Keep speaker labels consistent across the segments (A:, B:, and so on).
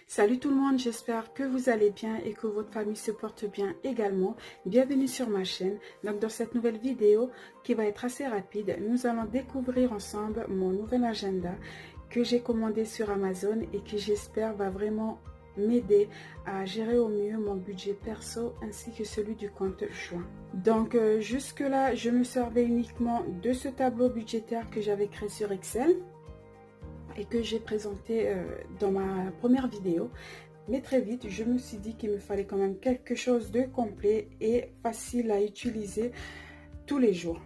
A: Salut tout le monde, j'espère que vous allez bien et que votre famille se porte bien également. Bienvenue sur ma chaîne. Donc dans cette nouvelle vidéo qui va être assez rapide, nous allons découvrir ensemble mon nouvel agenda que j'ai commandé sur Amazon et qui j'espère va vraiment m'aider à gérer au mieux mon budget perso ainsi que celui du compte joint. Donc jusque là, je me servais uniquement de ce tableau budgétaire que j'avais créé sur Excel et que j'ai présenté dans ma première vidéo. Mais très vite, je me suis dit qu'il me fallait quand même quelque chose de complet et facile à utiliser tous les jours.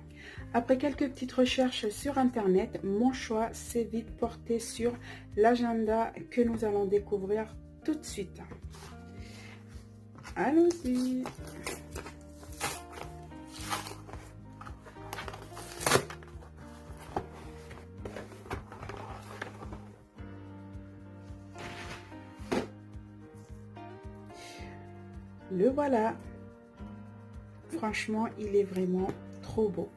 A: Après quelques petites recherches sur internet, mon choix s'est vite porté sur l'agenda que nous allons découvrir tout de suite. Allons-y! Le voilà. Franchement, il est vraiment trop beau.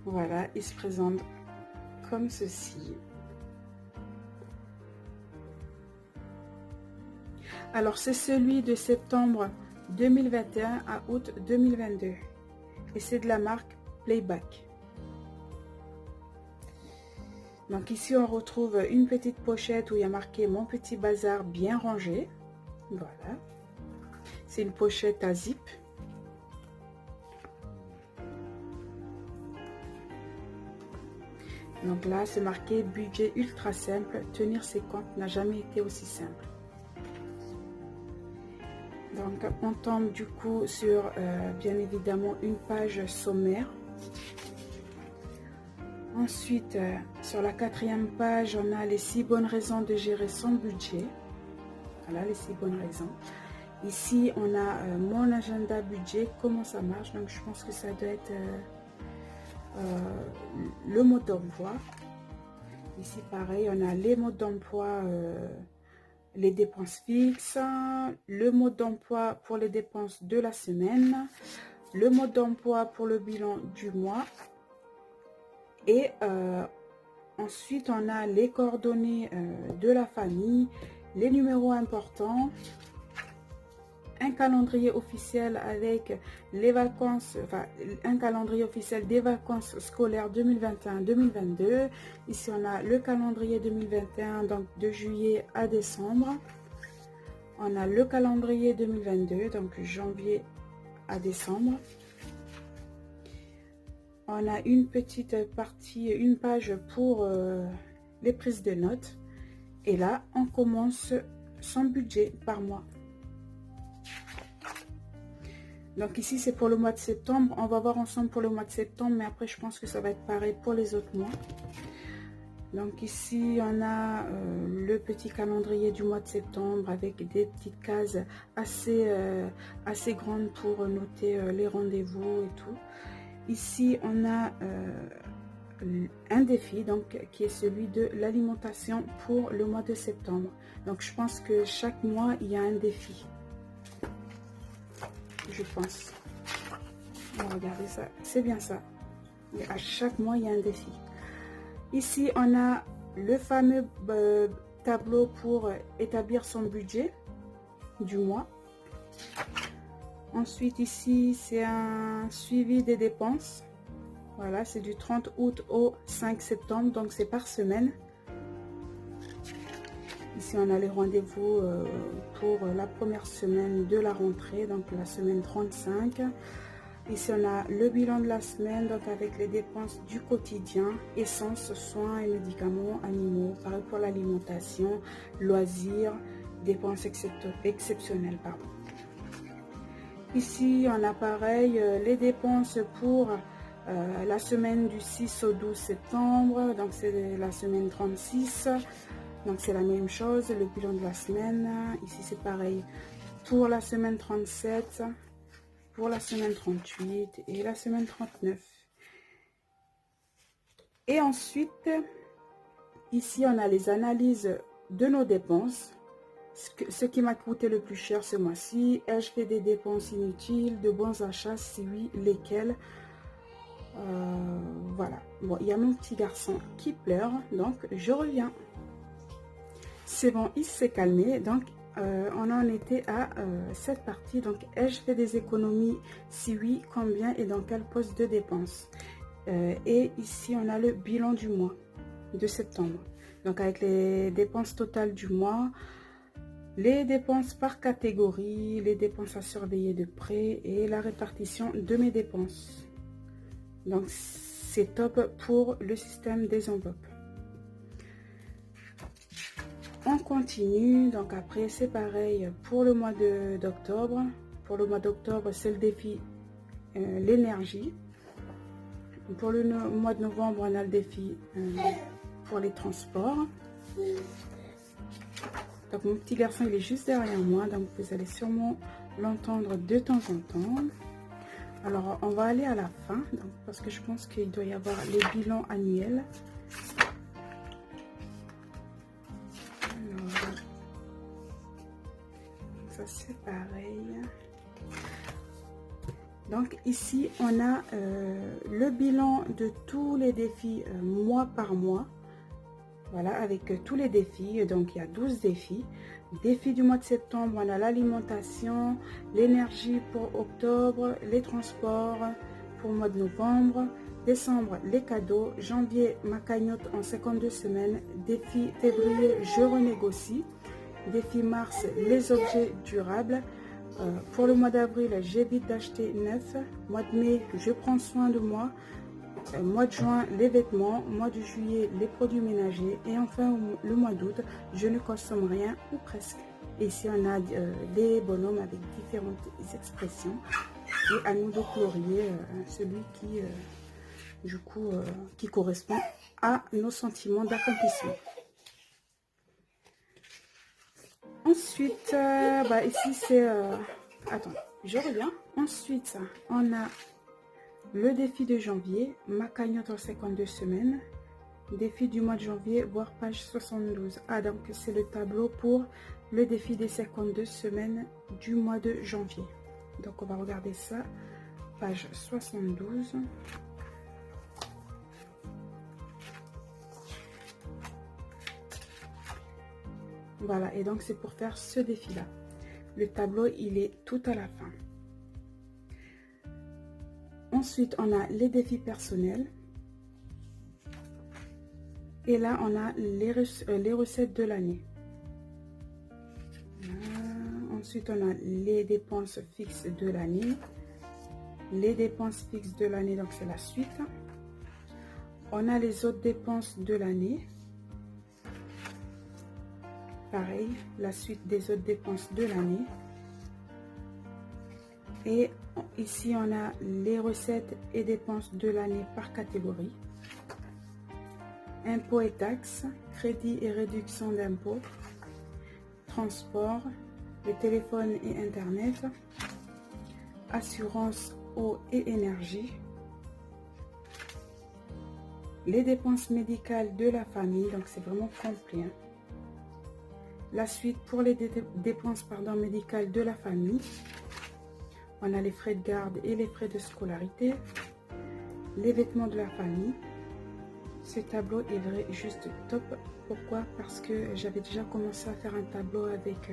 A: Voilà, il se présente comme ceci. Alors, c'est celui de septembre 2021 à août 2022. Et c'est de la marque Playback. Donc ici, on retrouve une petite pochette où il y a marqué « Mon petit bazar bien rangé ». Voilà. C'est une pochette à zip. Donc là, c'est marqué budget ultra simple. Tenir ses comptes n'a jamais été aussi simple. Donc, on tombe du coup sur, bien évidemment, une page sommaire. Ensuite, sur la 4e page, on a les 6 bonnes raisons de gérer son budget. Voilà, les 6 bonnes raisons. Ici, on a mon agenda budget, comment ça marche. Donc, je pense que ça doit être le mode d'emploi. Ici, pareil, on a les modes d'emploi, les dépenses fixes, le mode d'emploi pour les dépenses de la semaine, le mode d'emploi pour le bilan du mois. Et ensuite, on a les coordonnées de la famille, les numéros importants, un calendrier officiel avec les vacances, enfin un calendrier officiel des vacances scolaires 2021-2022. Ici on a le calendrier 2021, donc de juillet à décembre. On a le calendrier 2022, donc janvier à décembre. On a une petite partie, une page pour les prises de notes. Et là, on commence son budget par mois. Donc ici, c'est pour le mois de septembre. On va voir ensemble pour le mois de septembre, mais après, je pense que ça va être pareil pour les autres mois. Donc ici, on a le petit calendrier du mois de septembre avec des petites cases assez grandes pour noter les rendez-vous et tout. Ici, on a un défi donc qui est celui de l'alimentation pour le mois de septembre. Donc, je pense que chaque mois, il y a un défi. Je pense. On va regarder ça. C'est bien ça. Et à chaque mois, il y a un défi. Ici, on a le fameux tableau pour établir son budget du mois. Ensuite, ici, c'est un suivi des dépenses. Voilà, c'est du 30 août au 5 septembre, donc c'est par semaine. Ici, on a les rendez-vous pour la première semaine de la rentrée, donc la semaine 35. Ici, on a le bilan de la semaine, donc avec les dépenses du quotidien, essence, soins et médicaments animaux, pareil pour l'alimentation, loisirs, dépenses exceptionnelles, pardon. Ici, on a pareil les dépenses pour la semaine du 6 au 12 septembre, donc c'est la semaine 36. Donc c'est la même chose, le bilan de la semaine. Ici c'est pareil pour la semaine 37, pour la semaine 38 et la semaine 39. Et ensuite, ici on a les analyses de nos dépenses. Ce qui m'a coûté le plus cher ce mois-ci. Ai-je fait des dépenses inutiles, de bons achats? Si oui, lesquels? Voilà. Bon, il y a mon petit garçon qui pleure, donc je reviens. C'est bon, il s'est calmé. Donc, on en était à cette partie. Donc, ai-je fait des économies? Si oui, combien et dans quel poste de dépenses? Et ici, on a le bilan du mois de septembre. Donc, avec les dépenses totales du mois, les dépenses par catégorie, les dépenses à surveiller de près et la répartition de mes dépenses. Donc, c'est top pour le système des enveloppes. On continue. Donc, après, c'est pareil pour le mois d'octobre. Pour le mois d'octobre, c'est le défi l'énergie. Pour le mois de novembre, on a le défi pour les transports. Donc mon petit garçon, il est juste derrière moi, donc vous allez sûrement l'entendre de temps en temps. Alors on va aller à la fin, donc, parce que je pense qu'il doit y avoir les bilans annuels. Alors, ça c'est pareil. Donc ici on a le bilan de tous les défis mois par mois. Voilà, avec tous les défis. Donc il y a 12 défis. Défi du mois de septembre, on a l'alimentation, l'énergie pour octobre, les transports pour le mois de novembre, décembre, les cadeaux, janvier, ma cagnotte en 52 semaines, défi février, je renégocie, défi mars, les objets durables. Pour le mois d'avril, j'évite d'acheter neuf. Mois de mai, je prends soin de moi. Mois de juin, les vêtements. Mois de juillet, les produits ménagers. Et enfin, le mois d'août, je ne consomme rien ou presque. Et ici, on a les bonhommes avec différentes expressions. Et à nous de colorier celui qui, du coup, qui correspond à nos sentiments d'accomplissement. Ensuite, ici, c'est... attends, je reviens. Ensuite, on a... le défi de janvier, ma cagnotte en 52 semaines. Défi du mois de janvier, voire page 72. Ah, donc c'est le tableau pour le défi des 52 semaines du mois de janvier. Donc on va regarder ça, page 72. Voilà, et donc c'est pour faire ce défi-là. Le tableau, il est tout à la fin. Ensuite, on a les défis personnels. Et là, on a les recettes de l'année. Ensuite, on a les dépenses fixes de l'année. Les dépenses fixes de l'année, donc c'est la suite. On a les autres dépenses de l'année. Pareil, la suite des autres dépenses de l'année. Et ici, on a les recettes et dépenses de l'année par catégorie. Impôts et taxes, crédit et réduction d'impôts, transport, le téléphone et internet, assurance, eau et énergie, les dépenses médicales de la famille, donc c'est vraiment complet. Hein. La suite pour les dépenses médicales de la famille, on a les frais de garde et les frais de scolarité, les vêtements de la famille. Ce tableau est vrai juste top. Pourquoi? Parce que j'avais déjà commencé à faire un tableau avec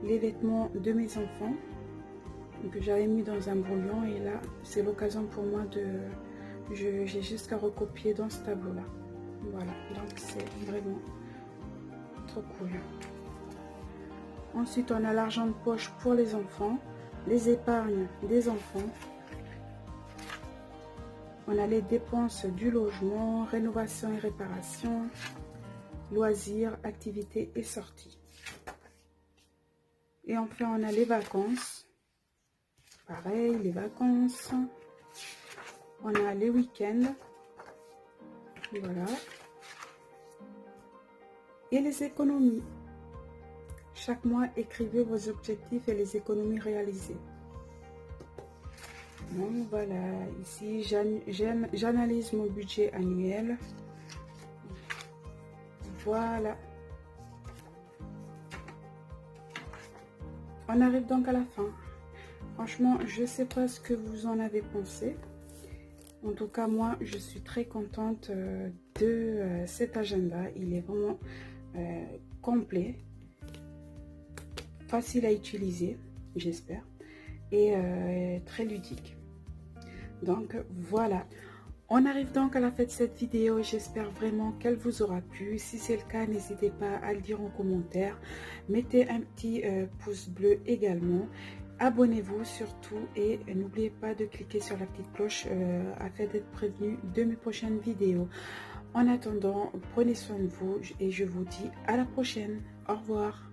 A: les vêtements de mes enfants que j'avais mis dans un brouillon, et là c'est l'occasion pour moi de... j'ai juste à recopier dans ce tableau là. Voilà, donc c'est vraiment trop cool. Ensuite, on a l'argent de poche pour les enfants, les épargnes des enfants. On a les dépenses du logement, rénovation et réparation, loisirs, activités et sorties. Et enfin, on a les vacances. Pareil, les vacances. On a les week-ends. Voilà. Et les économies. Chaque mois, écrivez vos objectifs et les économies réalisées. Bon, voilà, ici j'analyse mon budget annuel. Voilà. On arrive donc à la fin. Franchement, je ne sais pas ce que vous en avez pensé. En tout cas, moi, je suis très contente de cet agenda. Il est vraiment complet, facile à utiliser, j'espère, et très ludique. Donc voilà, on arrive donc à la fin de cette vidéo. J'espère vraiment qu'elle vous aura plu. Si c'est le cas, n'hésitez pas à le dire en commentaire. Mettez un petit pouce bleu également. Abonnez-vous surtout et n'oubliez pas de cliquer sur la petite cloche afin d'être prévenu de mes prochaines vidéos. En attendant, prenez soin de vous et je vous dis à la prochaine. Au revoir.